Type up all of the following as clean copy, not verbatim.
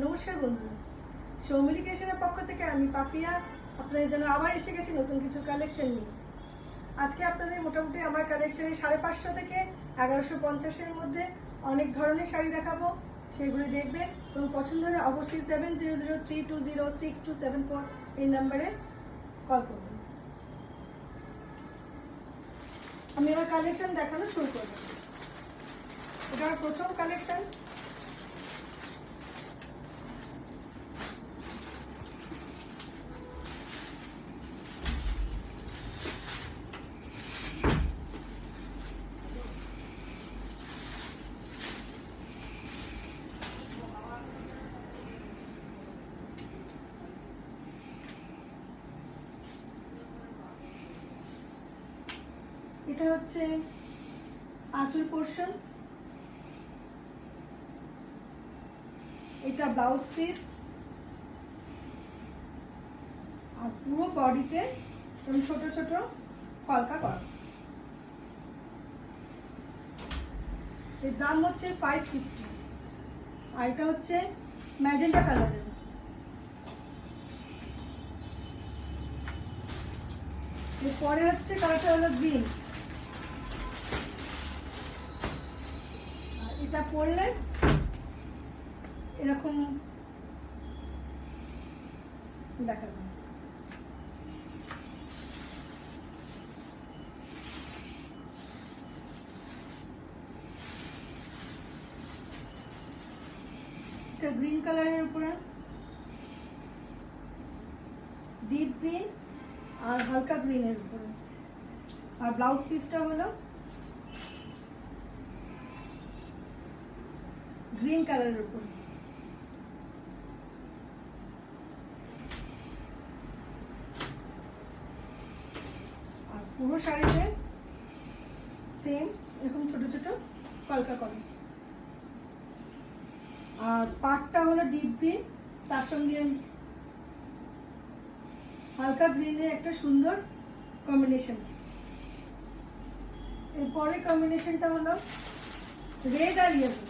নমস্কার বন্ধুরা, সৌমিলি ক্রিয়েশনের পক্ষ থেকে আমি পাপিয়া আপনাদের জন্য আবার এসে গেছি নতুন কিছু কালেকশন নিয়ে। আজকে আপনাদের মোটামুটি আমার কালেকশনে 550 থেকে 1150-এর মধ্যে অনেক ধরনের শাড়ি দেখাবো, সেগুলি দেখবেন এবং পছন্দ হলে অবশ্যই 7003206274 এই নাম্বারে কল করবেন। আমি আমার কালেকশন দেখানো শুরু করব। এটা আমার প্রথম কালেকশন। এটা হচ্ছে আঁচল পোর্শন, এটা ব্লাউজ পিস, আর পুরো বডিতে ছোট ছোট কলকা করা। এর দাম হচ্ছে 550। আর এটা হচ্ছে ম্যাজেন্টা কালারের। এরপরে হচ্ছে কালারটা হলো গ্রিন। এটা পরলে এরকম দেখাবে। এটা গ্রিন কালারের উপরে ডিপ গ্রিন আর হালকা গ্রিনের উপরে। আর ব্লাউজ পিসটা হলো গ্রিন কালারের উপর। আর পুরো শাড়িতে সেম এরকম ছোট ছোট কলকা করা। আর পাটটা হলো ডিপ গ্রিন, তার সঙ্গে হালকা গ্রিনের একটা সুন্দর কম্বিনেশন। এরপরে কম্বিনেশনটা হলো রেড আর ইয়েলো।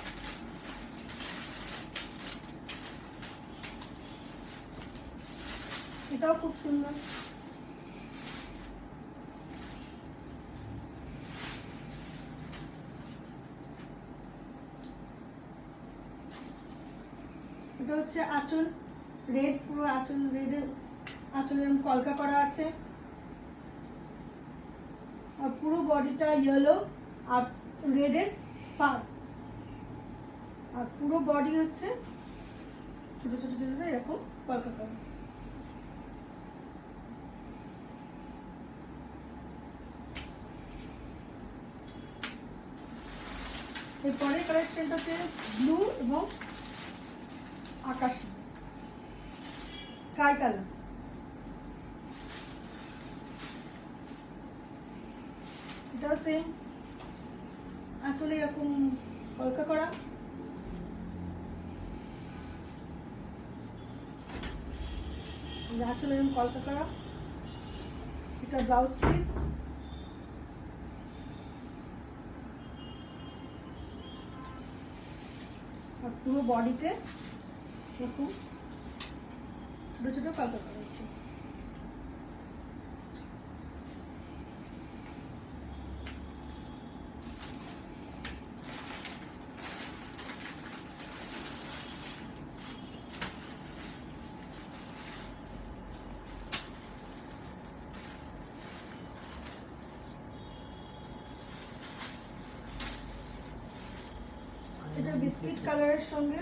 এটাও খুব সুন্দর। এটা হচ্ছে আঁচল রেড, পুরো আঁচল রেডের আঁচলে কলকা করা আছে। আর পুরো বডিটা ইয়েলো আর রেডের পাড়। আর পুরো বডি হচ্ছে ছোট ছোট ছোট এরকম কলকা করা। এরপরে কালেকশনটাতে ব্লু এবং আকাশি স্কাই কালার। এটাও সেম আঁচলে এরকম কলকা করা। আঁচলে এরকম কলকা করা। এটা ব্লাউজ পিস। আর পুরো বডিতে এরকম ছোট ছোট কলকা করা হচ্ছে। এটা বিস্কিট কালারের সঙ্গে